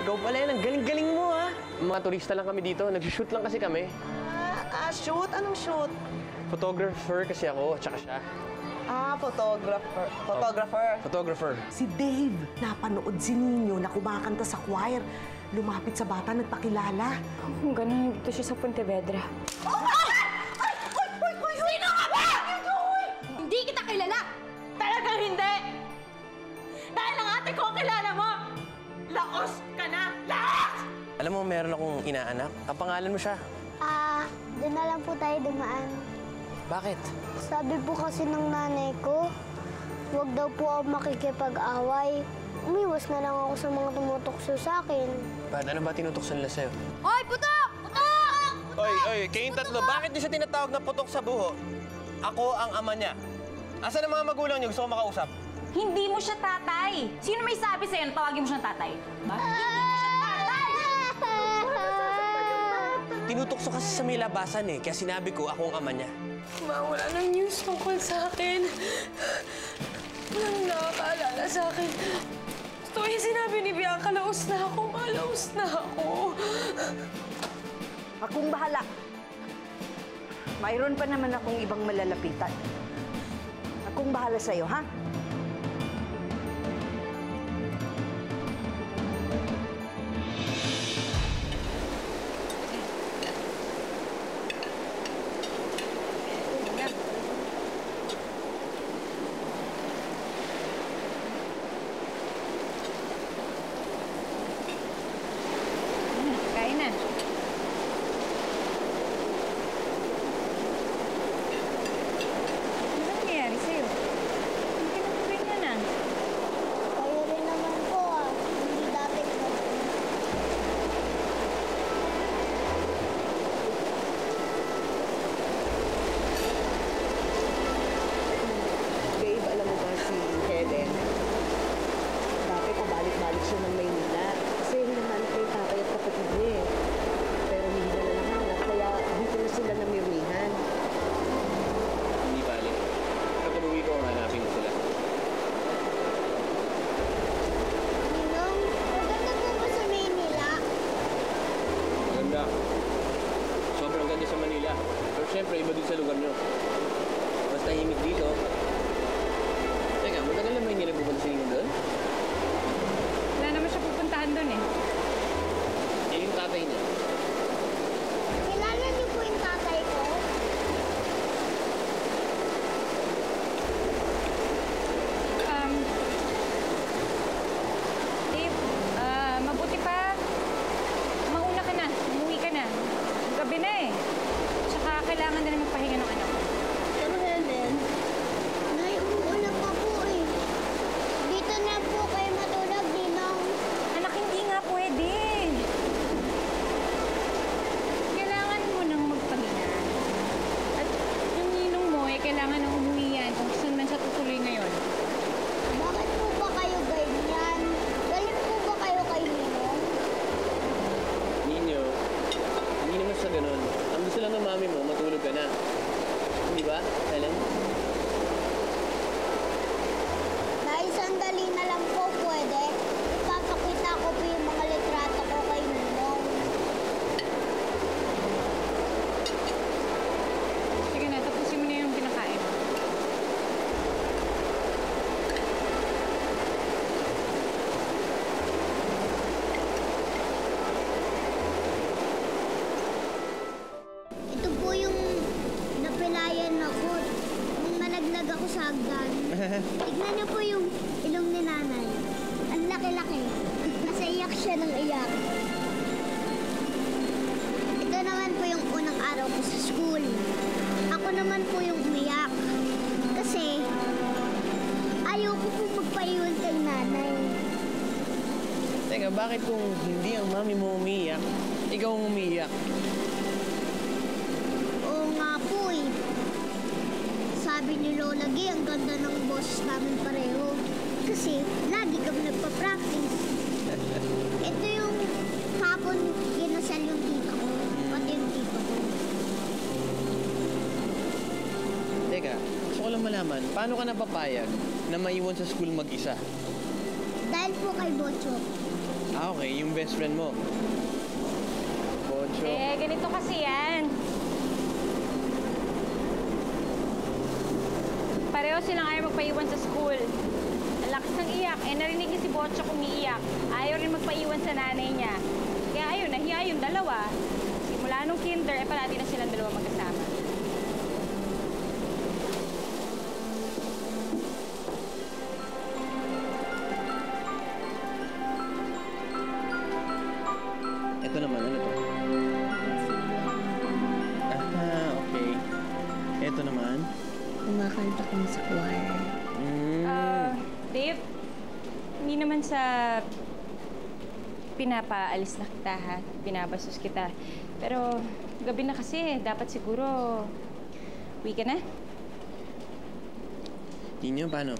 Ikaw pala yan, ang galing-galing mo, ha? Mga turista lang kami dito, nag-shoot lang kasi kami. Shoot? Anong shoot? Photographer kasi ako, tsaka siya. Photographer. Photographer. Si Dave, napanood si Nino na kumakanta sa choir. Lumapit sa bata, nagpakilala. Kung gano'n, nandito siya sa Pontevedra. Sino ka ba? Hindi kita kilala! Talagang hindi! Dahil ang ate ko kilala mo! Laos ka na! Laos! Alam mo, meron akong inaanak. Ang pangalan mo siya. Doon na lang po tayo dumaan. Bakit? Sabi po kasi ng nanay ko, huwag daw po ako makikipag-away. Umiwas na lang ako sa mga tumutokso sa akin. Ba't ano ba tinutoksan nila sa'yo? Hoy, putok! Putok! Oy, kayong tatlo, bakit niyo siya tinatawag na putok sa buho? Ako ang ama niya. Asan ang mga magulang niyo? Gusto ko makausap. Hindi mo siya tatay! Sino may sabi sa'yo na tawagin mo siyang tatay? Ba? Hindi mo siya tatay! Tinutokso kasi sa may labasan eh, kaya sinabi ko ako ang ama niya. Ma, wala nang news tungkol sa akin. Walang nakakaalala sa akin. Gusto ko yung sinabi ni Bianca, laos na ako, ma, laos na ako. Akong bahala. Mayroon pa naman akong ibang malalapitan. Akong bahala sa'yo, ha? Kain na. Ano nangyayari sa'yo? Hindi ka naman ganyan ah. Kayo rin naman po Hindi dati ko. Dave, alam mo ba si Helen? Dati pabalik-balik siya ng Maynila. Kasi hinahanap niya yung tatay at kapatid niya eh. Pero hindi na nahanap, kaya dito na sila namirwihan. Hindi bali. Kapag uwi ko, hanapin mo sila. Ninong, maganda po ba sa Maynila? Maganda. Sobrang ganda sa Manila. Pero syempre, iba din sa lugar nyo. Mas tahimik dito. Teka, matagal na may nilabukan sa inyo doon? Wala naman siya pupuntahan doon eh. Eh, yung tatay niya. Kilala niyo po yung tatay ko? Dave, mabuti pa. Mauna ka na. Umuwi ka na. Gabi na eh. Tsaka kailangan na magpahinga ng anak. Pero Helen, naiuuna pa po eh. Dito na po kayo matulog, Ninong. Anak, hindi nga pwede. Kailangan mo nang magpahinga. At yung ninong mo, kailangan nang umuwi yan kung gusto naman siya tutuloy ngayon. Bakit po ba kayo ganyan? Galit po ba kayo kay Ninong? Ninyo, hindi naman sa ganun. Ang gusto lang ng mami mo, matulog ka na. Hindi ba, Helen? Dahil sandali na lang po pwede. Papakita ko po yung mga litrato ko kay Ninong. Sige na, tapusin mo na yung pinakain. Ito po yung napilayan ako nung nalaglag ako sa hagdan. Tignan niyo po yung ilong ni nanay. Ang laki-laki. Kasi iyak siya ng iyak. Ito naman po yung unang araw ko sa school. Ako naman po yung umiyak. Kasi ayoko po magpaiwan kay nanay. Teka, bakit kung hindi ang mami mo umiiyak, ikaw ang umiiyak? Oo nga po eh. Sabi ni Lola G, ang ganda ng boses namin pareho. Kasi lagi kami nagpa-practice. Ito yung hapon kinasal yung tita ko. Pati yung tito ko. Teka, gusto ko lang malaman, paano ka napapayag na maiwan sa school mag-isa? Dahil po kay Bocho. Ah, okay. Yung best friend mo. Poncho. Ganito kasi yan. Pareho silang ayaw magpaiwan sa school. Ang lakas ng iyak. Narinig niya si Botcho umiiyak. Ayaw rin magpaiwan sa nanay niya. Kaya ayun, nahiya yung dalawa. Simula nung kinder, parati na silang dalawa magkasama. Ito naman, ano to? Ah, okay. Ito naman. Kumakanta kami sa choir. Dave, hindi naman sa pinapaalis na kita, ha? Pinabastos kita. Pero gabi na kasi, dapat siguro uwi ka na. Yun, paano?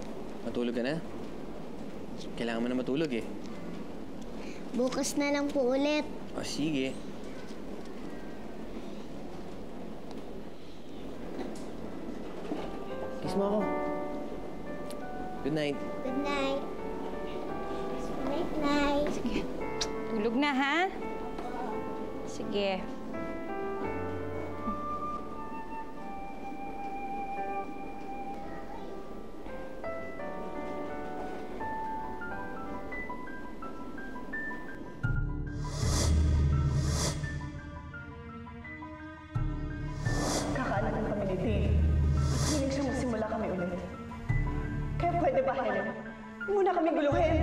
Matulog ka na? Kailangan mo na matulog eh. Bukas na lang po ulit. O, sige. Kiss mo ako. Good night. Good night. Night, night. Sige, tulog na, ha? Sige. Kakaalam kami ni Dave. Hiling siya magsimula kami ulit. Kaya pwede ba, Helen? Muna kami guluhin.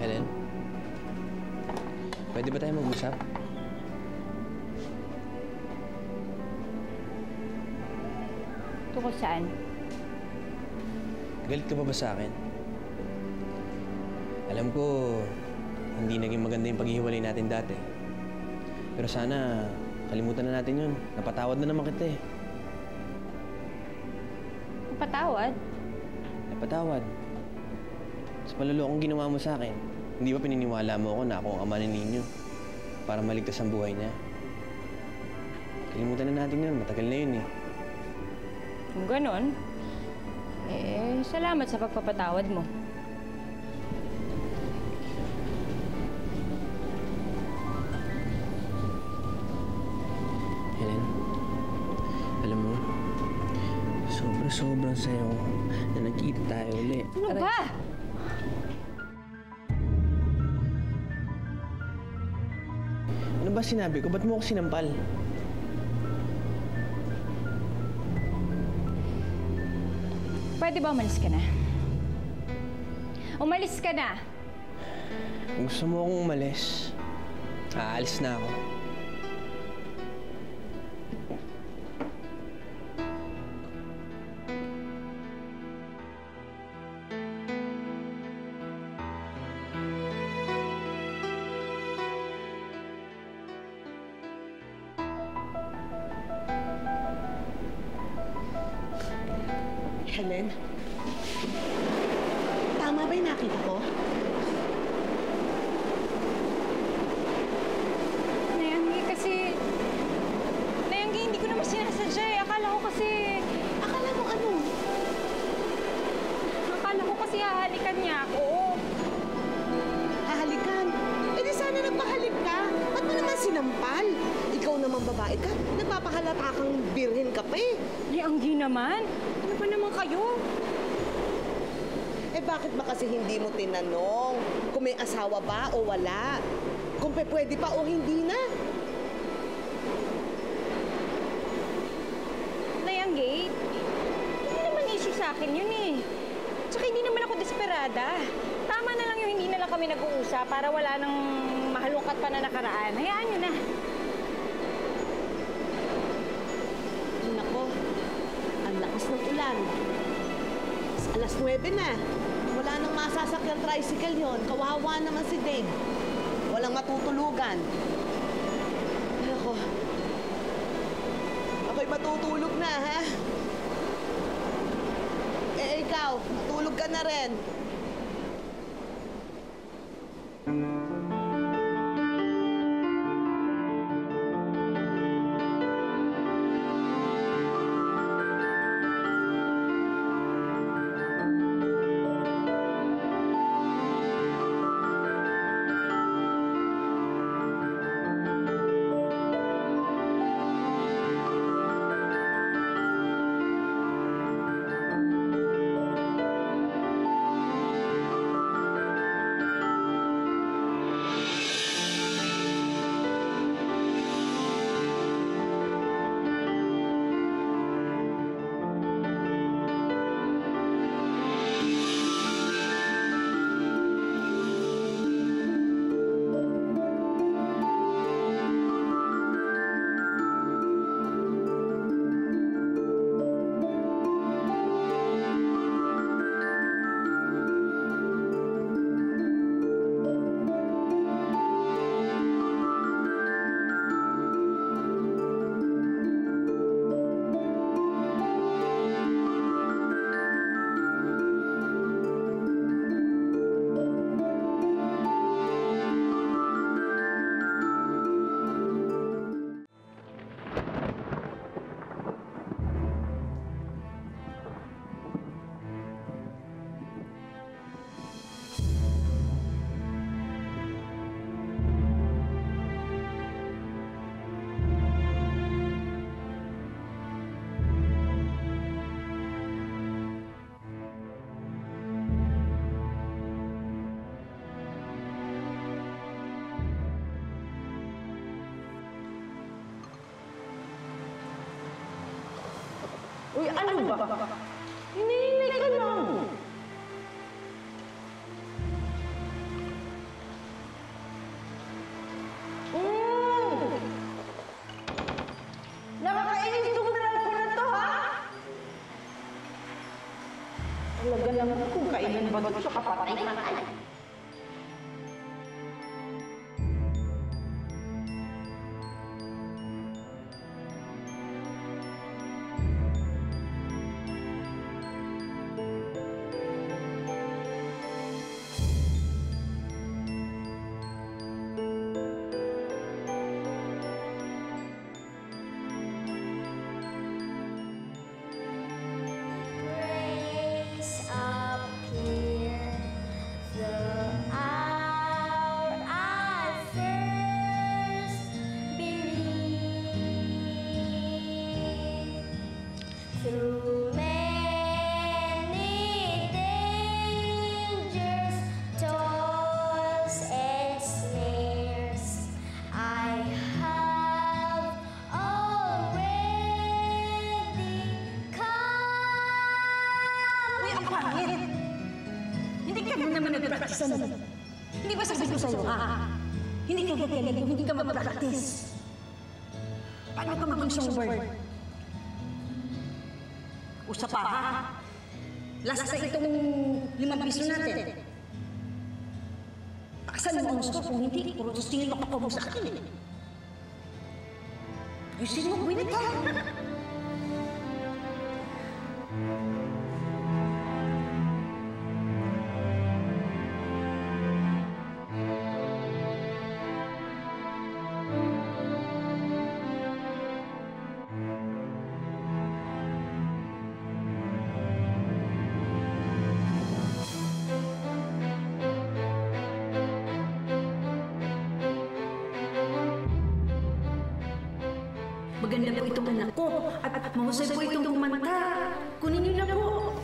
Helen? Pwede ba tayo mag-usap? Tungkol saan? Galit ka pa ba sa akin? Alam ko, hindi naging maganda yung paghihiwalay natin dati. Pero sana, kalimutan na natin yun. Napatawad na naman kita eh. Patawad? Napatawad. Mas malulokong ginawa mo sa akin. Hindi ba pininiwala mo ako na ako ang ama ni Ninyo para maligtas ang buhay niya? Kalimutan na natin yun. Matagal na yun eh. Kung ganon, salamat sa pagpapatawad mo. Helen, alam mo, sobrang sayo na nagkita tayo ulit. Ano ba? Ano ba sinabi ko? Ba't mo ako sinampal? Pwede ba umalis ka na? Umalis ka na! Kung gusto mo akong umalis, aalis na ako. Helen, tama ba yung nakita ko? Nayanggi kasi... Nayanggi, hindi ko naman sinasadya eh. Akala ko kasi ano? hahalikan niya ako. Hahalikan? Eh di sana nagpahalik ka. Ba't mo naman sinampal? Ikaw naman babae ka. Nagpapahalata kang birhen ka pa eh. Nayanggi naman? Ano ba naman kayo? Eh bakit ba kasi hindi mo tinanong kung may asawa ba o wala? Kung pwede pa o hindi na? Nayanggi, hindi naman issue sa akin yun eh. Tsaka hindi naman ako desperada. Tama na lang yung hindi na lang kami nag-uusap para wala nang mahalungkat pa na nakaraan. Hayaan nyo na. Nako, ang lakas ng ulan. Alas 9 na. Wala nang masasakyan tricycle yon. Kawawa naman si Dave. Walang matutulugan. Nako. Ako'y matutulog na, ha? Eh, ikaw, matulog ka na rin. Uy, ano ba? Hinihinay ka lang. Nakakainis itong dalawa ko na to, ha? Talaga lang kung kailan ba ito sa kapatay na kaya. Grace appear throughout I first believed. Through many dangers, toils, and snares, I have already come. Uy, ang pangit! Hindi ka naman nag-practice ano? Hindi ba sabi ko sa'yo, ha? Hindi ka gagaling kung hindi ka mag-practice. Paano ka maging sober? Usa pa, ha? Last na itong 5 piso natin. Taksan mo ang gusto kung hindi, puro tingin ako mo sa akin. Ayusin mo, winit ka! Maganda po itong anak ko at mahusay po itong kumanta. Kunin niyo na po.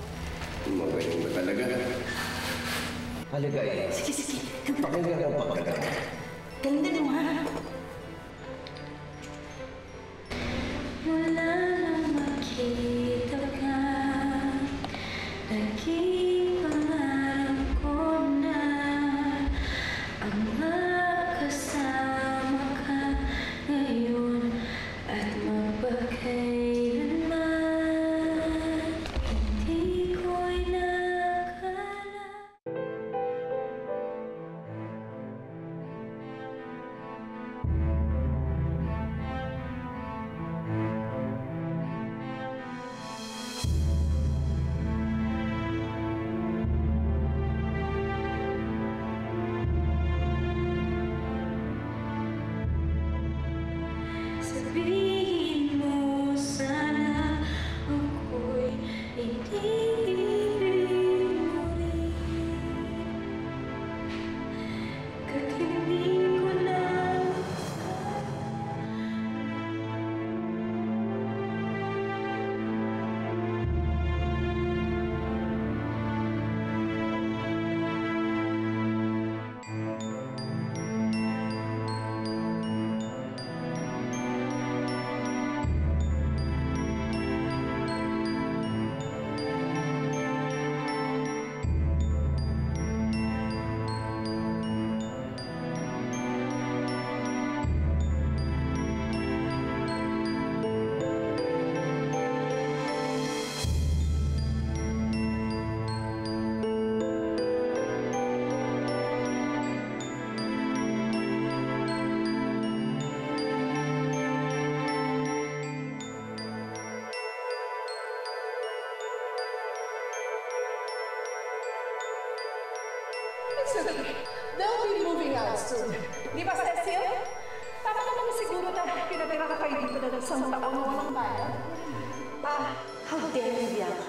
Magaling ba talaga? Halaga eh. Sige, sige. Pakinggan mo pagkagaling. Galingan mo, ha? Wala nang makita ka, naging pangarap ko na ang makasama ka ngayon at mapagkailanman. Hindi ko inakala. Sabihin mo sana ako'y ibibigin mo rin. Kahit hindi ko lang They'll be moving out soon. Di ba, Cecil? Tama naman siguro na pinatira ka kayo dito na ng isang taon na walang bayad. How dare you, Bianca?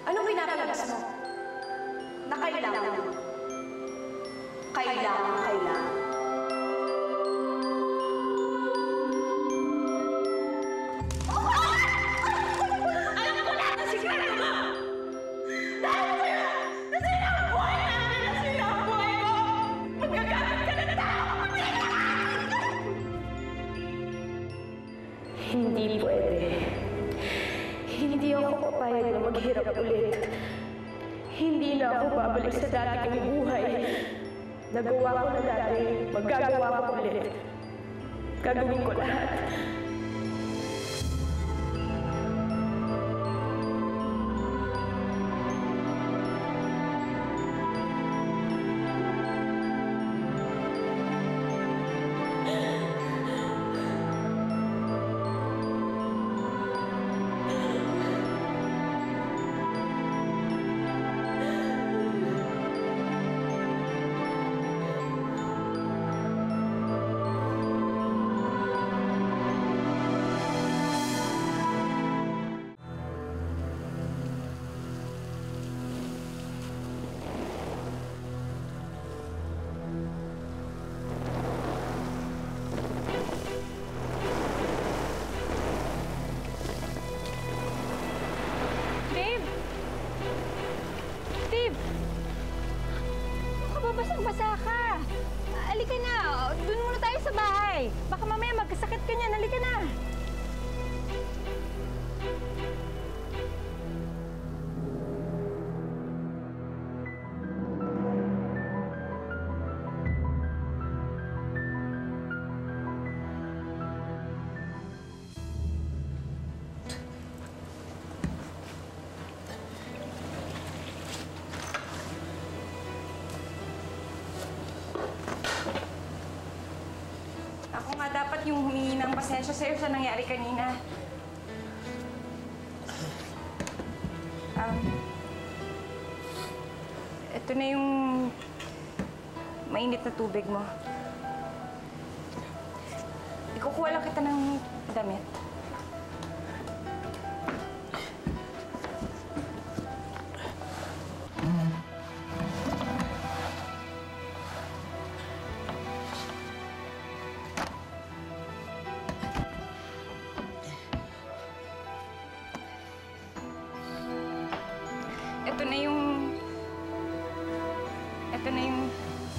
Anong pinapalabas mo? Na kailangan. Kailangan. Alam ko lahat ng sikreto mo! Dahil sa'yo! Nasira ang buhay namin! Nasira ang buhay mo! Magkagamit ka ng tao! Hindi pwede. Hindi ako papayag na maghirap ulit. Hindi na ako babalik sa dati kong buhay. Nagawa ko na dati, magagawa ko ulit. Gagawin ko lahat. Basang-basa ka. Halika na. Doon muna tayo sa bahay. Baka mamaya magkasakit ka niyan. Halika na. Ako nga dapat yung humingi ng pasensya sa'yo sa nangyari kanina. Ito na yung mainit na tubig mo. Ikukuha lang kita ng damit. Ito na yung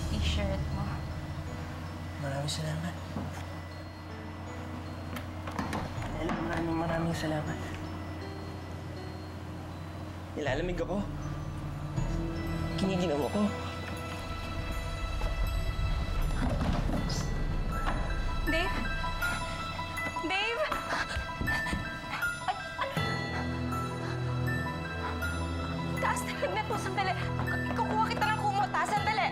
t-shirt mo. Maraming salamat. Maraming salamat. Nilalamig ako. Kiniginaw ako. Dave? Dave? Taas na lang na to. Sandali. Ikukuha kita ng kumot, ha? Sandali.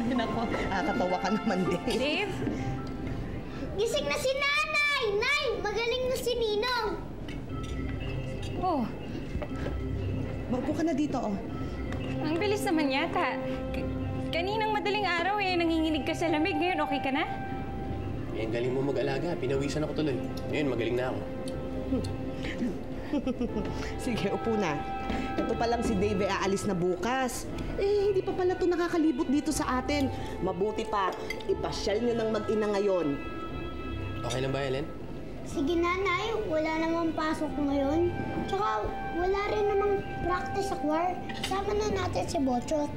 Nako, katawa ka naman, Dave. Dave? Gising na si Nanay! Nay, magaling na si Ninong! Oh, Maupo ka na dito, oh. ang bilis naman yata. Kaninang madaling araw nanginginig ka sa lamig. Ngayon, okay ka na? Eh, ang galing mo mag-alaga. Pinawisan ako tuloy. Ngayon, magaling na ako. Sige, upo na. Ito pa lang si Dave aalis na bukas. Hindi pa pala ito nakakalibot dito sa atin. Mabuti pa, ipasyal niyo ng mag-ina ngayon. Okay lang ba, Helen? Sige, Nanay. Wala namang pasok ngayon. Tsaka wala rin namang practice sa choir. Sama na natin si Bochot.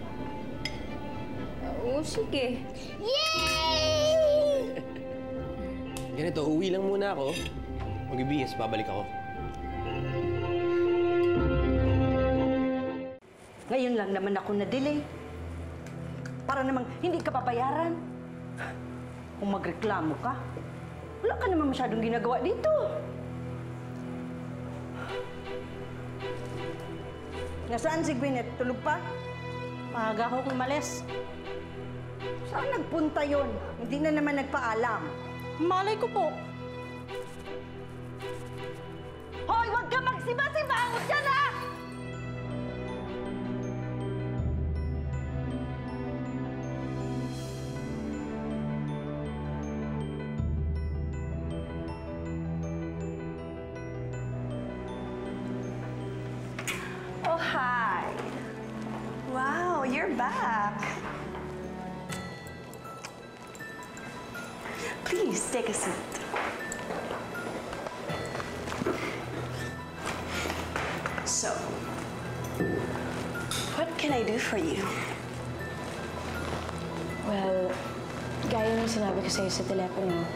Oo, sige. Yay! Ganito, uwi lang muna ako. Mag-ibihis, babalik ako. Ngayon lang naman ako na-delay. Para namang hindi ka papayaran. Kung magreklamo ka, wala ka naman masyadong ginagawa dito. Nasaan si Gwyneth? Tulog pa? Maaga akong umalis. Saan nagpunta yon? Hindi na naman nagpaalam. Malay ko po. Hoy, huwag ka magsiba-sibangot dyan, ha! Oh, hi. Wow, you're back. Please, take a seat. So, what can I do for you? Well, gaya ng sinabi ko sa'yo sa telepono,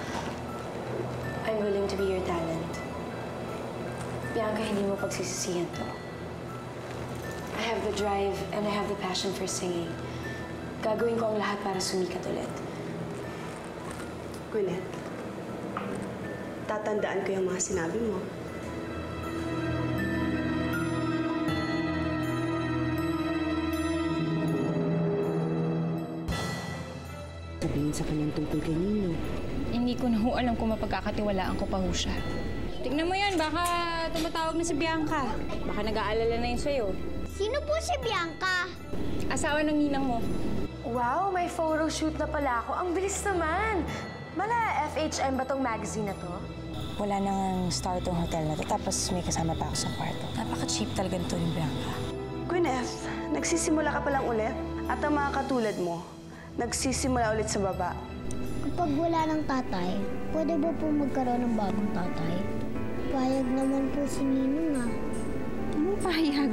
I'm willing to be your talent. Bianca, hindi mo pagsisisihan to. I have the drive and I have the passion for singing. Gagawin ko ang lahat para sumikat ulit. Gwyneth, tatandaan ko yung mga sinabi mo. Sabihin sa kanyang tungkol kay Nino. Hindi ko na ho alam kung mapagkakatiwalaan ko pa ho siya. Tignan mo yan, baka tumatawag na si Bianca. Baka nag-aalala na yun sa'yo. Sino po si Bianca? Asawa ng ninang mo. Wow, may photo shoot na pala ako. Ang bilis naman! Mala FHM ba tong magazine na to? Wala nang star tong hotel na to, tapos may kasama pa ako sa kwarto. Napaka-cheap talaga nito ni Bianca. Gwyneth, nagsisimula ka pa lang ulit? At ang mga katulad mo, nagsisimula ulit sa baba. Kapag wala ng tatay, pwede ba po magkaroon ng bagong tatay? Payag naman po si Ninong, ah. Ano pahayag?